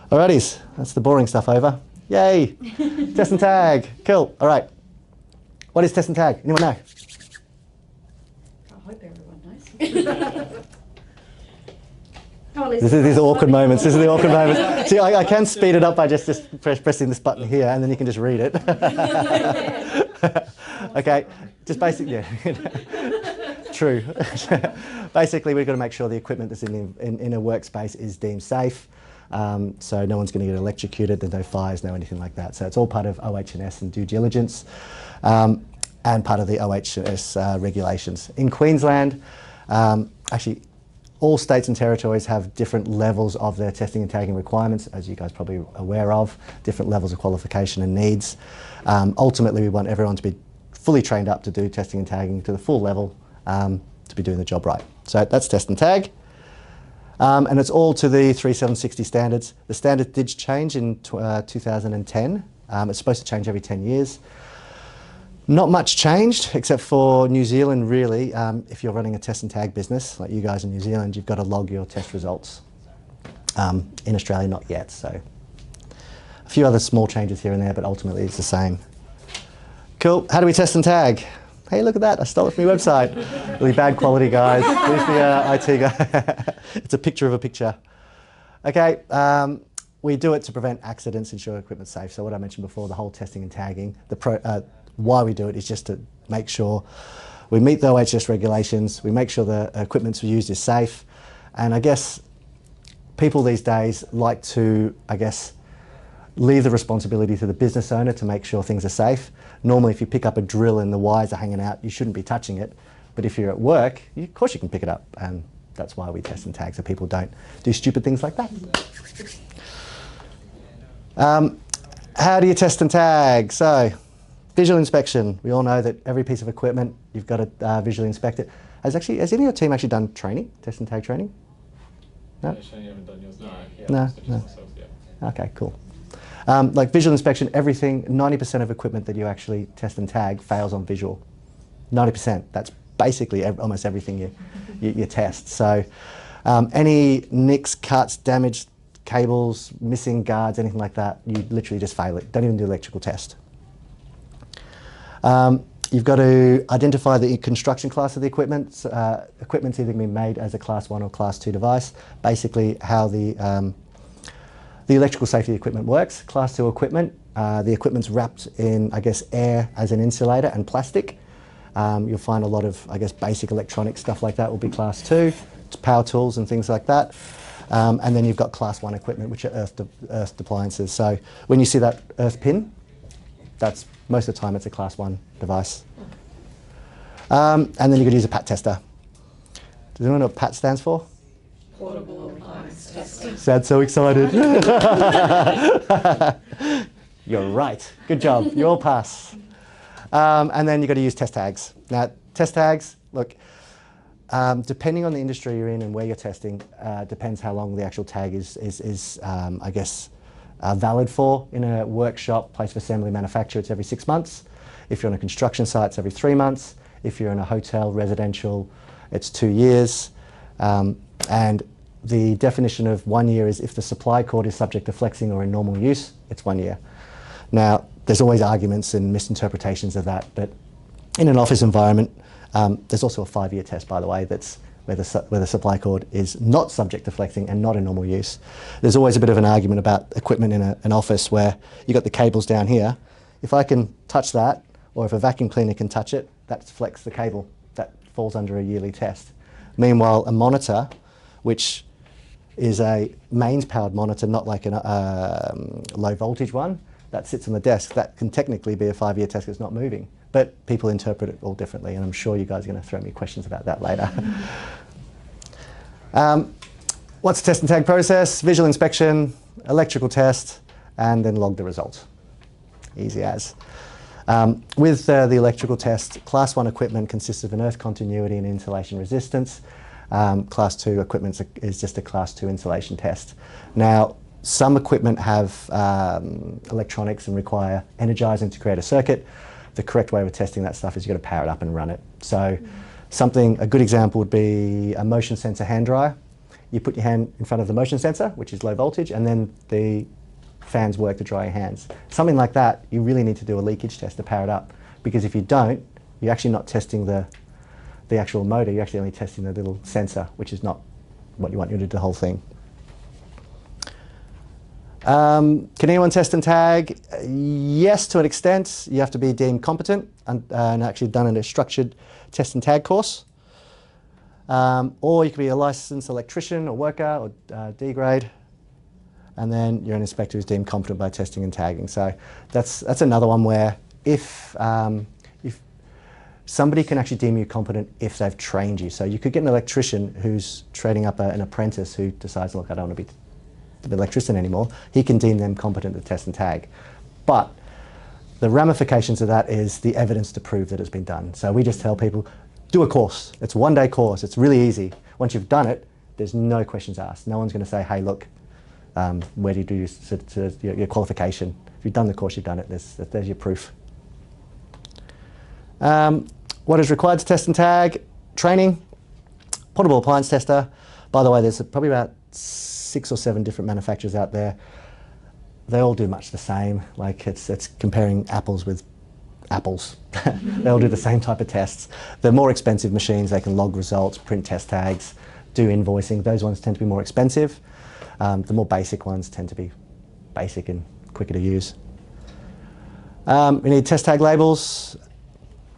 Alrighties, that's the boring stuff over. Yay! Test and tag. Cool. All right. What is test and tag? Anyone know? I hope everyone knows. These are the awkward moments. This is the awkward moments. See, I can speed it up by just pressing this button here, and then you can just read it. Okay, just basically, yeah. True. Basically, we've got to make sure the equipment that's in a workspace is deemed safe. So no one's going to get electrocuted, there's no fires, no anything like that. So it's all part of OH&S and due diligence, and part of the OH&S regulations. In Queensland, actually, all states and territories have different levels of their testing and tagging requirements, as you guys are probably aware of, different levels of qualification and needs. Ultimately, we want everyone to be fully trained up to do testing and tagging to the full level, to be doing the job right. So that's test and tag. And it's all to the 3760 standards. The standard did change in 2010. It's supposed to change every 10 years. Not much changed, except for New Zealand, really. If you're running a test and tag business, like you guys in New Zealand, you've got to log your test results. In Australia, not yet. So a few other small changes here and there, but ultimately it's the same. Cool. How do we test and tag? Hey, look at that. I stole it from your website. Really bad quality, guys. Who's the IT guy? It's a picture of a picture. Okay. We do it to prevent accidents, ensure equipment's safe. So what I mentioned before, the whole testing and tagging, why we do it is just to make sure we meet the OHS regulations, we make sure the equipment used is safe. And I guess people these days like to, leave the responsibility to the business owner to make sure things are safe. Normally, if you pick up a drill and the wires are hanging out, you shouldn't be touching it. But if you're at work, of course you can pick it up. And that's why we test and tag, so people don't do stupid things like that. How do you test and tag? So, visual inspection. We all know that every piece of equipment, you've got to visually inspect it. Has any of your team actually done training, test and tag training? No? You haven't done yours? No. Okay, cool. Like visual inspection, everything, 90% of equipment that you actually test and tag fails on visual. 90%. That's basically almost everything you test. So any nicks, cuts, damaged cables, missing guards, anything like that, you literally just fail it. Don't even do electrical test. You've got to identify the construction class of the equipment. Equipment's either going to be made as a Class 1 or Class 2 device. Basically how the electrical safety equipment works. Class 2 equipment, the equipment's wrapped in, air as an insulator and plastic. You'll find a lot of, basic electronic stuff like that will be Class 2, power tools and things like that. And then you've got Class 1 equipment, which are earth appliances. So when you see that earth pin, that's most of the time it's a Class 1 device. And then you've got to use a PAT tester. Does anyone know what PAT stands for? Portable appliance testing. Sounds so excited. You're right. Good job. You all pass. And then you've got to use test tags. Now, test tags, look, depending on the industry you're in and where you're testing, depends how long the actual tag is valid for. In a workshop, place of assembly, manufacture, it's every 6 months. If you're on a construction site, it's every 3 months. If you're in a hotel, residential, it's 2 years. And the definition of 1 year is if the supply cord is subject to flexing or in normal use, it's 1 year. Now, there's always arguments and misinterpretations of that, but in an office environment, there's also a 5-year test, by the way, that's where the supply cord is not subject to flexing and not in normal use. There's always a bit of an argument about equipment in an office where you've got the cables down here. If I can touch that, or if a vacuum cleaner can touch it, that's flex the cable. That falls under a yearly test. Meanwhile, a monitor, which is a mains-powered monitor, not like a low-voltage one, that sits on the desk, that can technically be a 5-year test because it's not moving. But people interpret it all differently, and I'm sure you guys are going to throw me questions about that later. What's the test and tag process? Visual inspection, electrical test, and then log the results. Easy as. With the electrical test, Class 1 equipment consists of an earth continuity and insulation resistance. Class 2 equipment is just a Class 2 insulation test. Now, some equipment have electronics and require energizing to create a circuit. The correct way of testing that stuff is you've got to power it up and run it. So a good example would be a motion sensor hand dryer. you put your hand in front of the motion sensor, which is low voltage, and then the fans work to dry your hands. Something like that, you really need to do a leakage test to power it up, because if you don't, you're actually not testing the actual motor, you're actually only testing the little sensor, which is not what you want. You do the whole thing. Can anyone test and tag? Yes, to an extent. You have to be deemed competent and actually done in a structured test and tag course. Or you could be a licensed electrician or worker or D grade. And then you're an inspector who's deemed competent by testing and tagging. So that's another one where if somebody can actually deem you competent if they've trained you. So you could get an electrician who's training up an apprentice who decides, look, I don't want to be an electrician anymore. He can deem them competent to test and tag. But the ramifications of that is the evidence to prove that it's been done. So we just tell people, do a course. It's a one-day course. It's really easy. Once you've done it, there's no questions asked. No one's going to say, hey, look, where do you do your qualification? If you've done the course, you've done it. There's your proof. What is required to test and tag? Training, portable appliance tester. By the way, there's probably about 6 or 7 different manufacturers out there. They all do much the same. Like it's comparing apples with apples. They all do the same type of tests. They're more expensive machines. They can log results, print test tags, do invoicing. Those ones tend to be more expensive. The more basic ones tend to be basic and quicker to use. We need test tag labels,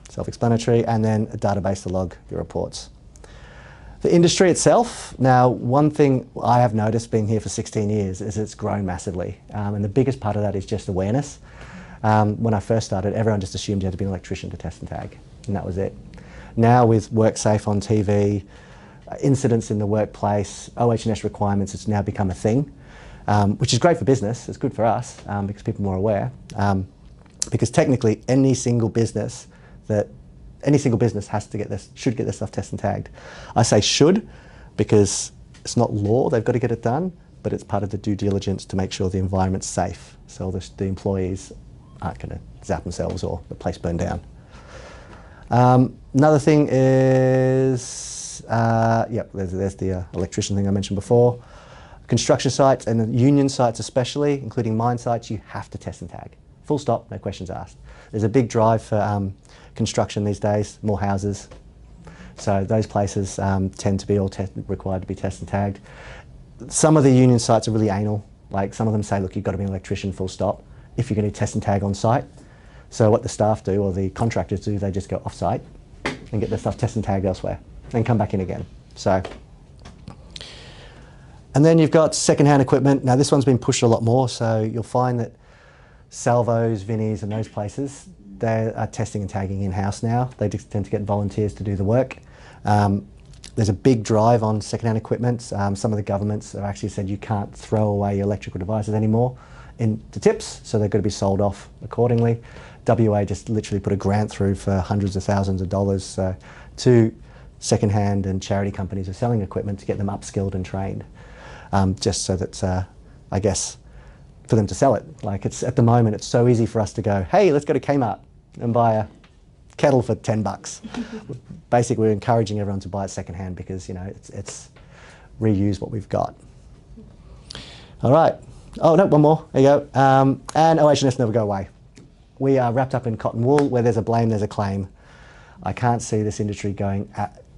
self-explanatory, and then a database to log your reports. The industry itself, now one thing I have noticed being here for 16 years is it's grown massively. And the biggest part of that is just awareness. When I first started, everyone just assumed you had to be an electrician to test and tag, and that was it. Now with WorkSafe on TV, incidents in the workplace, OH&S requirements, it's now become a thing, which is great for business. It's good for us because people are more aware. Because technically any single business has to get this, should get their stuff tested and tagged. I say should because it's not law, they've got to get it done, but it's part of the due diligence to make sure the environment's safe, so the employees aren't going to zap themselves or the place burn down. Another thing is, there's the electrician thing I mentioned before. Construction sites and the union sites especially, including mine sites, you have to test and tag. Full stop, no questions asked. There's a big drive for construction these days, more houses. So those places tend to be all required to be tested and tagged. Some of the union sites are really anal. Like some of them say, look, you've got to be an electrician, full stop, if you're going to test and tag on site. So what the staff do, or the contractors do, they just go off site and get their stuff tested and tagged elsewhere, and come back in again. So, and then you've got second-hand equipment. Now this one's been pushed a lot more, so you'll find that Salvos, Vinnies and those places, they are testing and tagging in-house now. They just tend to get volunteers to do the work. There's a big drive on second-hand equipment. Some of the governments have actually said you can't throw away your electrical devices anymore into tips, so they've got to be sold off accordingly. WA just literally put a grant through for hundreds of thousands of dollars to second-hand and charity companies who are selling equipment to get them upskilled and trained, just so that, I guess, for them to sell it. Like it's at the moment, it's so easy for us to go, hey, let's go to Kmart and buy a kettle for $10. Basically, we're encouraging everyone to buy it secondhand because it's reuse what we've got. All right. Oh no, one more. There you go. And OH&S never go away. We are wrapped up in cotton wool. Where there's a blame, there's a claim. I can't see this industry going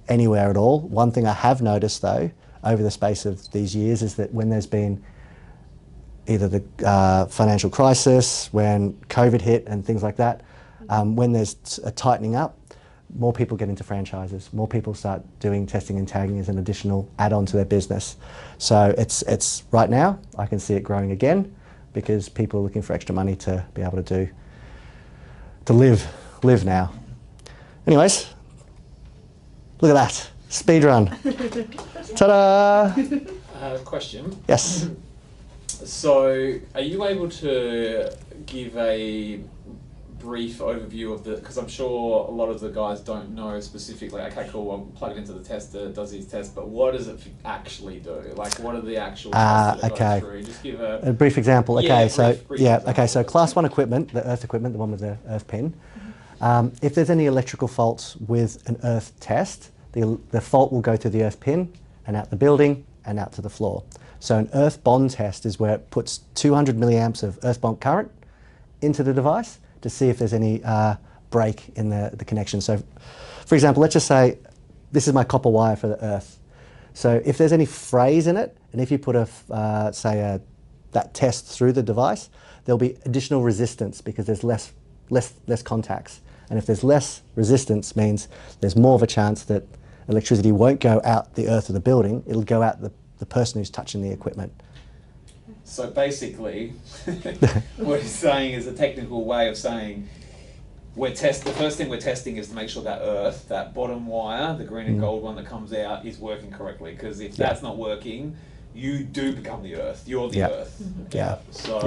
anywhere at all. One thing I have noticed though, over the space of these years, is that when there's been either the financial crisis, when COVID hit and things like that, when there's a tightening up, more people get into franchises, more people start doing testing and tagging as an additional add-on to their business. So it's right now, I can see it growing again because people are looking for extra money to be able to live now. Anyways, look at that, speed run. Ta-da! Question. Yes. So, are you able to give a brief overview of the, because I'm sure a lot of the guys don't know specifically, okay, cool, I'll plug it into the tester, it does these tests, but what does it actually do? Like, what are the actual tests that it goes through? Just give a brief example. Okay, yeah, brief example. Okay, so class 1 equipment, the earth equipment, the one with the earth pin, if there's any electrical faults with an earth test, the fault will go to the earth pin and out the building and out to the floor. So an earth bond test is where it puts 200 milliamps of earth bond current into the device to see if there's any break in the connection. So for example, let's just say this is my copper wire for the earth. So if there's any frays in it, and if you put that test through the device, there'll be additional resistance because there's less contacts. And if there's less resistance, means there's more of a chance that electricity won't go out the earth of the building, it'll go out the person who's touching the equipment. So basically, what he's saying is a technical way of saying the first thing we're testing is to make sure that earth, that bottom wire, the green and gold one that comes out, is working correctly. Because if that's not working, you do become the earth. You're the earth. Yeah. So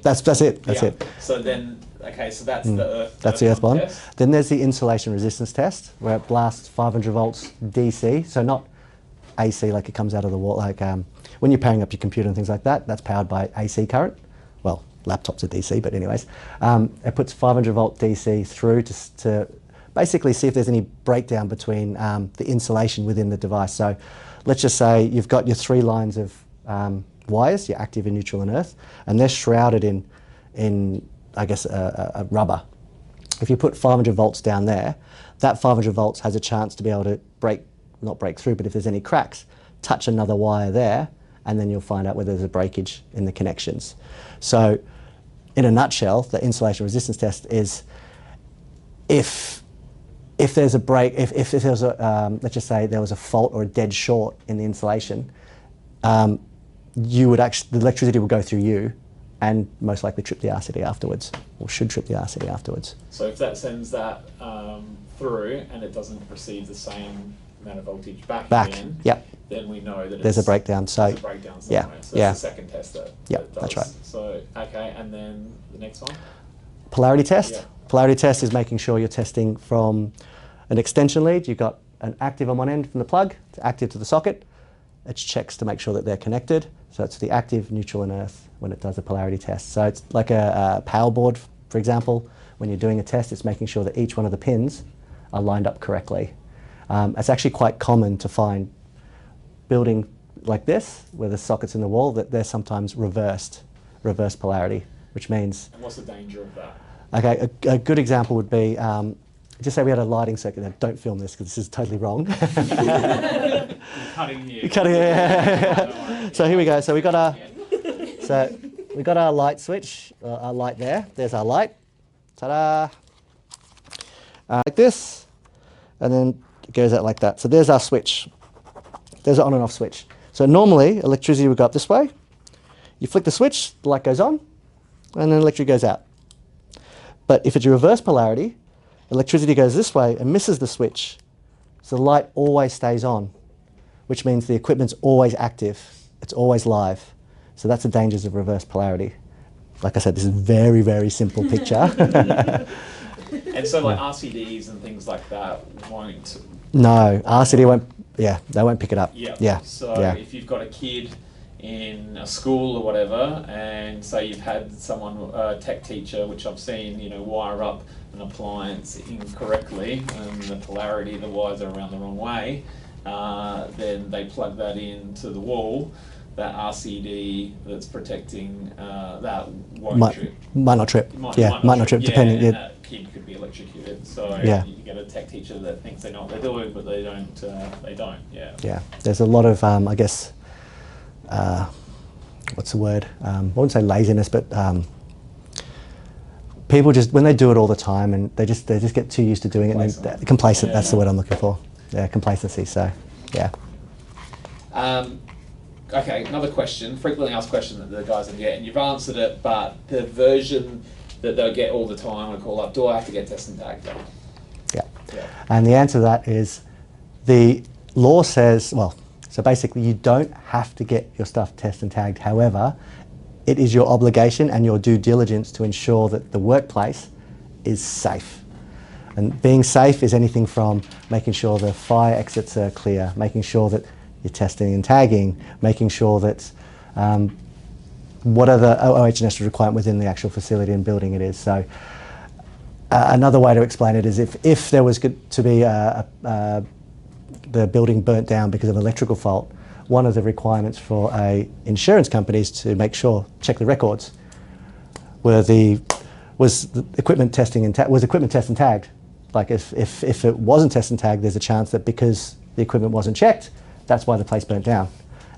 that's it. That's it. So then, okay, so that's the earth. That's the earth bond. Test. Then there's the insulation resistance test, where it blasts 500 volts DC. So not AC, like it comes out of the wall. Like when you're powering up your computer and things like that, that's powered by AC current. Well, laptops are DC, but anyways, it puts 500 volt DC through to basically see if there's any breakdown between the insulation within the device. So let's just say you've got your 3 lines of wires, your active and neutral and earth, and they're shrouded in I guess, a rubber. If you put 500 volts down there, that 500 volts has a chance to be able to not break through, but if there's any cracks, touch another wire there, and then you'll find out whether there's a breakage in the connections. So in a nutshell, the insulation resistance test is if there's a break, if there's a, let's just say there was a fault or a dead short in the insulation, the electricity will go through you and most likely trip the RCD afterwards, or should trip the RCD afterwards. So if that sends that through and it doesn't receive the same amount of voltage back again, then we know that there's a breakdown. So there's a breakdown somewhere. So that's the second test that does. That's right. So okay, and then the next one? Polarity test. Yeah. Polarity test is making sure you're testing from an extension lead. You've got an active on one end from the plug, it's active to the socket. It checks to make sure that they're connected. So it's the active, neutral and earth when it does a polarity test. So it's like a power board, for example. When you're doing a test, it's making sure that each one of the pins are lined up correctly. It's actually quite common to find building like this, where the socket's in the wall, that they're sometimes reverse polarity, which means... And what's the danger of that? Okay, a good example would be, just say we had a lighting circuit there. Don't film this because this is totally wrong. Cutting here. So here we go. So we got our light switch, our light there. There's our light. Ta-da! Like this, and then it goes out like that. So there's our switch. There's an on and off switch. So normally electricity would go up this way. You flick the switch, the light goes on, and then electricity goes out. But if it's a reverse polarity, electricity goes this way and misses the switch. So the light always stays on, which means the equipment's always active. It's always live. So that's the dangers of reverse polarity. Like I said, this is a very, very simple picture. And so like RCDs and things like that won't... No, RCD won't, they won't pick it up. So if you've got a kid in a school or whatever, and say you've had someone, a tech teacher, which I've seen, wire up an appliance incorrectly, and the polarity, the wires are around the wrong way, then they plug that into the wall. That RCD that's protecting that won't trip. Might not trip. Might not trip, Yeah, depending. and that kid could be electrocuted. So you get a tech teacher that thinks they know what they're doing, but they don't. They don't. Yeah. Yeah. There's a lot of, I guess, what's the word? I wouldn't say laziness, but people just, when they do it all the time, and they just get too used to doing it. And complacent. That's the word I'm looking for. Yeah, complacency. So, yeah. Okay, another question, frequently asked question that the guys will get, and you've answered it, but the version that they'll get all the time when I call up, do I have to get test and tag done? Yeah. And the answer to that is the law says, so basically you don't have to get your stuff test and tagged. However, it is your obligation and your due diligence to ensure that the workplace is safe. And being safe is anything from making sure the fire exits are clear, making sure that you're testing and tagging, making sure that what are the OH&S requirement within the actual facility and building it is. So another way to explain it is if there was to be the building burnt down because of an electrical fault, one of the requirements for a insurance company is to make sure, check the records. Was the equipment testing and was equipment test and tagged? Like if it wasn't test and tagged, there's a chance that because the equipment wasn't checked, that's why the place burnt down.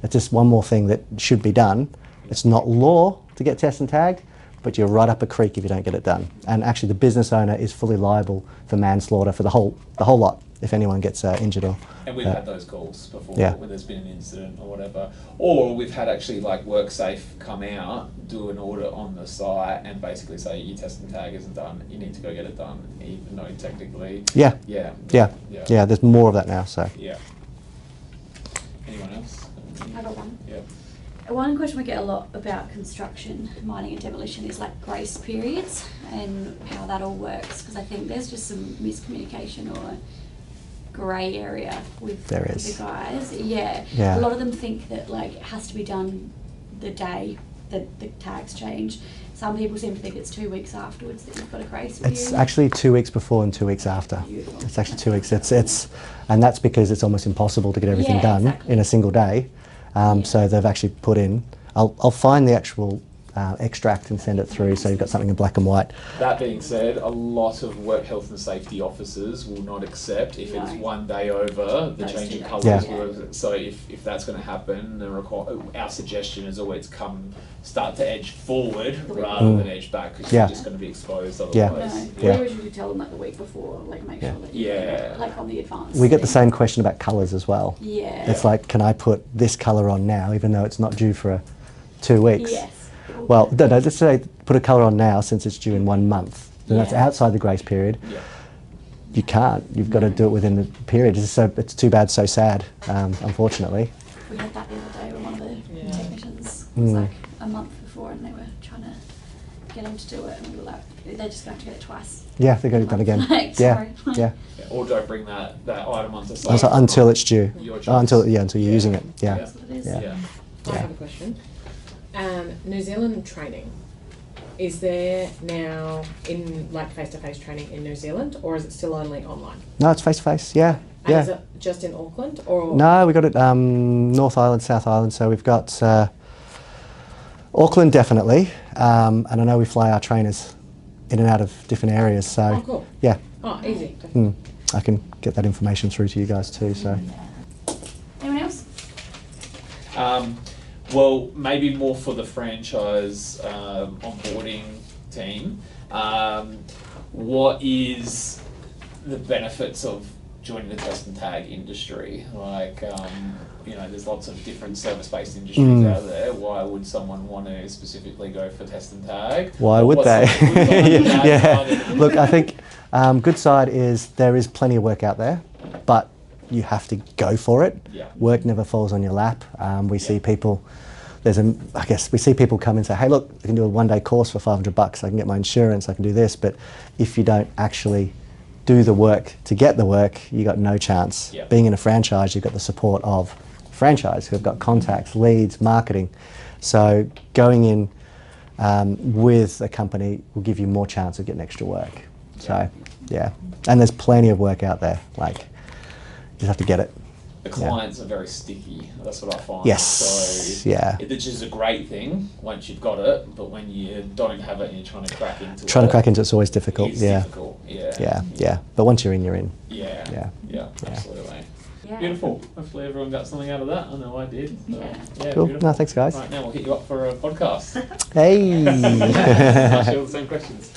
It's just one more thing that should be done. It's not law to get test and tagged, but you're right up a creek if you don't get it done. And actually the business owner is fully liable for manslaughter for the whole lot if anyone gets injured or... And we've had those calls before, Yeah. when there's been an incident or whatever. Or we've had actually like WorkSafe come out, do an audit on the site and basically say your test and tag isn't done, you need to go get it done, even though technically... Yeah. Yeah. Yeah, there's more of that now, so... Yeah. Anyone else? I got one. Yeah. One question we get a lot about construction, mining and demolition is like grace periods and how that all works, because I think there's just some miscommunication or grey area with There is. the guys. Yeah. Yeah. A lot of them think that like it has to be done the day that the tags change. Some people seem to think it's 2 weeks afterwards that you've got a grace period. It's actually 2 weeks before and 2 weeks after. Beautiful. It's actually 2 weeks. And that's because it's almost impossible to get everything Yeah, done exactly. in a single day. So they've actually put in, I'll find the actual extract and send it through so you've got something in black and white. That being said, a lot of work health and safety officers will not accept if it's No. 1 day over the Those change 2 of days. colours. Yeah. So if that's going to happen, our suggestion is always start to edge forward rather than edge back because Yeah. you're just going to be exposed Yeah. otherwise. No, Yeah. we always usually tell them like the week before, like make Yeah. sure that you Yeah. like on the advance. We get the thing. same question about colours as well. Yeah. It's like, can I put this colour on now even though it's not due for 2 weeks? Yes. Well, no, let's say put a colour on now since it's due in 1 month. Then that's Yeah. outside the grace period. Yeah. You can't. You've got to do it within the period. It's too bad, so sad, unfortunately. We had that the other day when one of the Yeah. technicians was Mm. like a month before and they were trying to get him to do it and we were like, they're just going to have to get it twice. Yeah, they're going to do it again. Like, yeah, sorry. yeah. Yeah, or don't bring that item onto site. Also, until it's due. Your choice. Until you're using it. Yeah. That's what it is. Yeah. Yeah. I have a question. New Zealand training. Is there now in like face-to-face training in New Zealand, or is it still only online? No, it's face to face. Yeah, And is yeah. it just in Auckland, or No, we got it North Island, South Island. So we've got Auckland definitely, and I know we fly our trainers in and out of different areas. So Oh, cool. yeah, Oh, easy. I can get that information through to you guys too. So Anyone else? Well, maybe more for the franchise onboarding team. What is the benefits of joining the test and tag industry? Like, there's lots of different service-based industries out there. Why would someone want to specifically go for test and tag? why Or would what's they? the good side and bad side of it? Look, I think good side is there is plenty of work out there, but you have to go for it. Yeah. Work never falls on your lap. We see people. We see people come and say, "Hey, look, I can do a 1 day course for $500. I can get my insurance. I can do this." But if you don't actually do the work to get the work, you got no chance. Yeah. Being in a franchise, you've got the support of franchise who have got contacts, leads, marketing. So going in with a company will give you more chance of getting extra work. So yeah, and there's plenty of work out there. Like you just have to get it. The clients are very sticky. That's what I find. Yes. So Yeah. which is a great thing once you've got it, but when you don't have it and you're trying to crack into it, Trying to crack into it's always difficult. it's Yeah. difficult. Yeah. Yeah. But once you're in, you're in. Yeah. Yeah. Yeah. Absolutely. Yeah. Beautiful. Hopefully everyone got something out of that. I know I did. So, yeah. Cool. Beautiful. No, thanks, guys. Right, now we'll hit you up for a podcast. Hey. Ask you all the same questions.